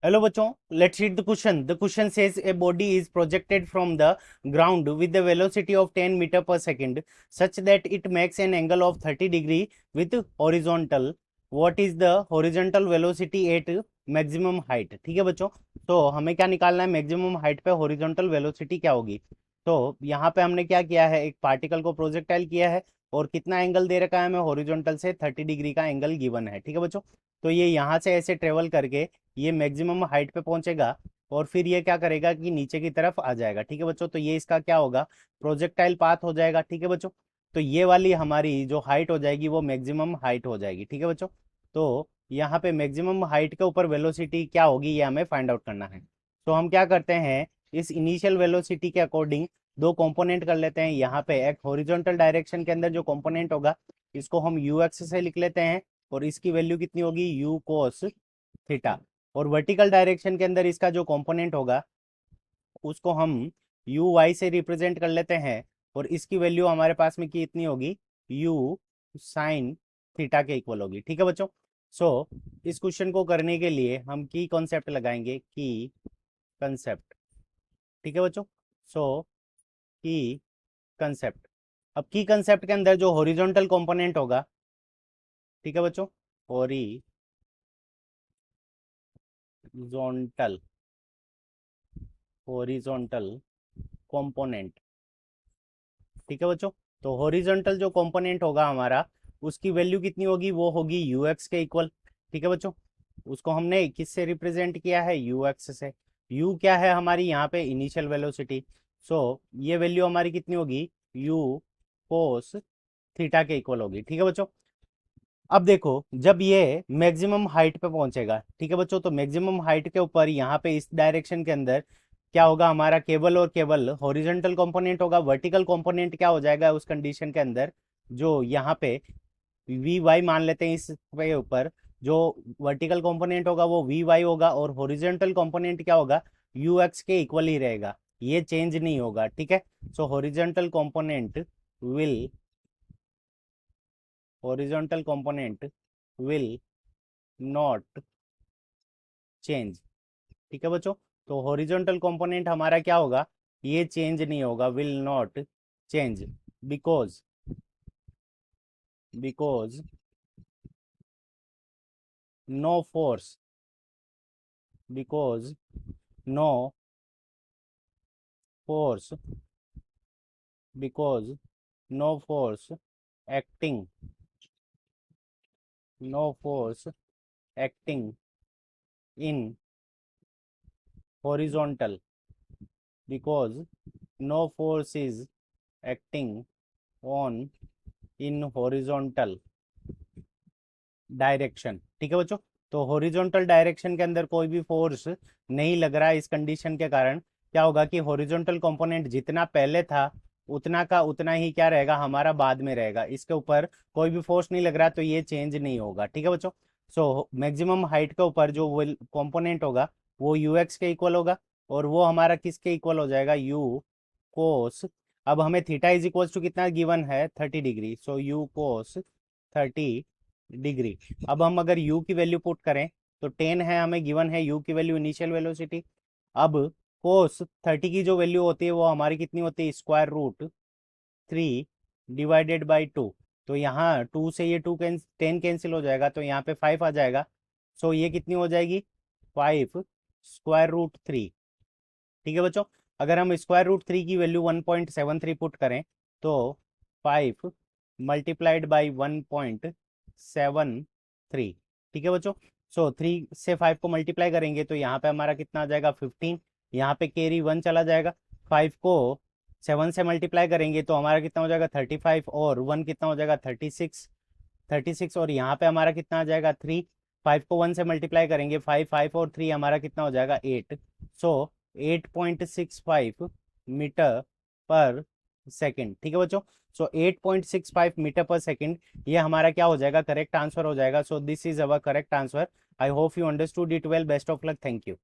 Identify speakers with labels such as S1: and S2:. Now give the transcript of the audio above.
S1: Hello बच्चों, let's read the question. The question says a body is projected from the ground with the velocity of 10 metre per second such that it makes an angle of 30 degree with horizontal. What is the horizontal velocity at maximum height? ठीक है बच्चों, तो हमें क्या निकालना है? Maximum height पे horizontal velocity क्या होगी। तो यहाँ पे हमने क्या किया है, एक पार्टिकल को प्रोजेक्टाइल किया है और कितना एंगल दे रखा है हमें, हॉरिजॉन्टल से 30 डिग्री का एंगल गिवन है। ठीक है बच्चों, तो ये यहाँ से ऐसे ट्रेवल करके ये मैक्सिमम हाइट पे पहुंचेगा और फिर ये क्या करेगा कि नीचे की तरफ आ जाएगा। ठीक है बच्चों, तो ये इसका क्या होगा, प्रोजेक्टाइल पाथ हो जाएगा। ठीक है बच्चों, तो ये वाली हमारी जो हाइट हो जाएगी वो मैक्सिमम हाइट हो जाएगी। ठीक है बच्चों, तो यहाँ पे मैक्सिमम हाइट के ऊपर वेलोसिटी क्या होगी ये हमें फाइंड आउट करना है। तो हम क्या करते हैं, इस इनिशियल वेलोसिटी के अकॉर्डिंग दो कंपोनेंट कर लेते हैं। यहाँ पे एक हॉरिजॉन्टल डायरेक्शन के अंदर जो कंपोनेंट होगा इसको हम यू एक्स से लिख लेते हैं और इसकी वैल्यू कितनी होगी, यू कोस थीटा। और वर्टिकल डायरेक्शन के अंदर इसका जो कंपोनेंट होगा उसको हम यू वाई से रिप्रेजेंट कर लेते हैं और इसकी वैल्यू हमारे पास में कितनी होगी, यू साइन थीटा के इक्वल होगी। ठीक है बच्चों, सो इस क्वेश्चन को करने के लिए हम की कॉन्सेप्ट लगाएंगे, की कंसेप्ट। ठीक है बच्चों, सो की कंसेप्ट। अब की कंसेप्ट के अंदर जो हॉरिजॉन्टल कंपोनेंट होगा, ठीक है बच्चों, हॉरिजॉन्टल हॉरिजॉन्टल कंपोनेंट। ठीक है बच्चों, तो हॉरिजॉन्टल जो कंपोनेंट होगा हमारा उसकी वैल्यू कितनी होगी, वो होगी यू एक्स के इक्वल। ठीक है बच्चों, उसको हमने किससे रिप्रेजेंट किया है, यू एक्स से। यू क्या है हमारी यहाँ पे, इनिशियल वेलोसिटी। सो ये वैल्यू हमारी कितनी होगी, यू कोस थीटा के इक्वल होगी। ठीक है बच्चों, अब देखो जब ये मैक्सिमम हाइट पे पहुंचेगा, ठीक है बच्चों, तो मैक्सिमम हाइट के ऊपर यहाँ पे इस डायरेक्शन के अंदर क्या होगा हमारा, केवल और केवल हॉरिजॉन्टल कंपोनेंट होगा। वर्टिकल कंपोनेंट क्या हो जाएगा उस कंडीशन के अंदर, जो यहाँ पे वी वाई मान लेते हैं, इस पे ऊपर जो वर्टिकल कंपोनेंट होगा वो वी वाई होगा और हॉरिजॉन्टल कंपोनेंट क्या होगा, यू एक्स के इक्वल ही रहेगा, ये चेंज नहीं होगा। ठीक है, सो horizontal component will horizontal component will not change। ठीक है बच्चों, तो हॉरिजॉन्टल कंपोनेंट हमारा क्या होगा, ये चेंज नहीं होगा, will not change, because because no force because no force because no force acting no force acting in horizontal because no force is acting on in horizontal direction. ठीक है बच्चों, तो हॉरिजॉन्टल डायरेक्शन के अंदर कोई भी फोर्स नहीं लग रहा है। इस कंडीशन के कारण क्या होगा कि हॉरिजॉन्टल कंपोनेंट जितना पहले था उतना का उतना ही क्या रहेगा हमारा, बाद में रहेगा। इसके ऊपर कोई भी फोर्स नहीं लग रहा, तो ये चेंज नहीं होगा। ठीक है बच्चों, सो मैक्सिमम हाइट के ऊपर जो कंपोनेंट होगा वो यू एक्स के इक्वल होगा और वो हमारा किसके इक्वल हो जाएगा, यू कोस। अब हमें थीटा इज इक्वल टू कितना गिवन है, 30 degree, so you cos 30 degree. अब हम अगर u की वैल्यू पुट करें तो 10 है, हमें गिवन है u की वैल्यू, इनिशियल वेलोसिटी। अब कोस 30 की जो वैल्यू होती है वो हमारी कितनी होती है, स्क्वायर रूट 3 डिवाइडेड बाई 2। तो यहाँ 2 से ये 10 कैंसिल हो जाएगा, तो यहाँ पे 5 आ जाएगा। सो ये कितनी हो जाएगी, 5 स्क्वायर रूट 3। ठीक है बच्चों, अगर हम स्क्वायर रूट 3 की वैल्यू 1.73 पुट करें तो 5 मल्टीप्लाइड बाई 1.73। ठीक है बच्चों, सो 3 से 5 को मल्टीप्लाई करेंगे तो यहाँ पे हमारा कितना आ जाएगा, 15। यहाँ पे कैरी 1 चला जाएगा। 5 को 7 से मल्टीप्लाई करेंगे तो हमारा कितना हो जाएगा, 35, और 1 कितना हो जाएगा, 36। 36 और यहाँ पे हमारा कितना आ जाएगा, 3। 5 को 1 से मल्टीप्लाई करेंगे, 5 5 और 3 हमारा कितना हो जाएगा, 8। सो 8.65 मीटर पर सेकेंड। ठीक है बच्चों, सो 8.65 मीटर पर सेकेंड ये हमारा क्या हो जाएगा, करेक्ट आंसर हो जाएगा। So this is our correct answer. I hope you understood it well. Best of luck, thank you.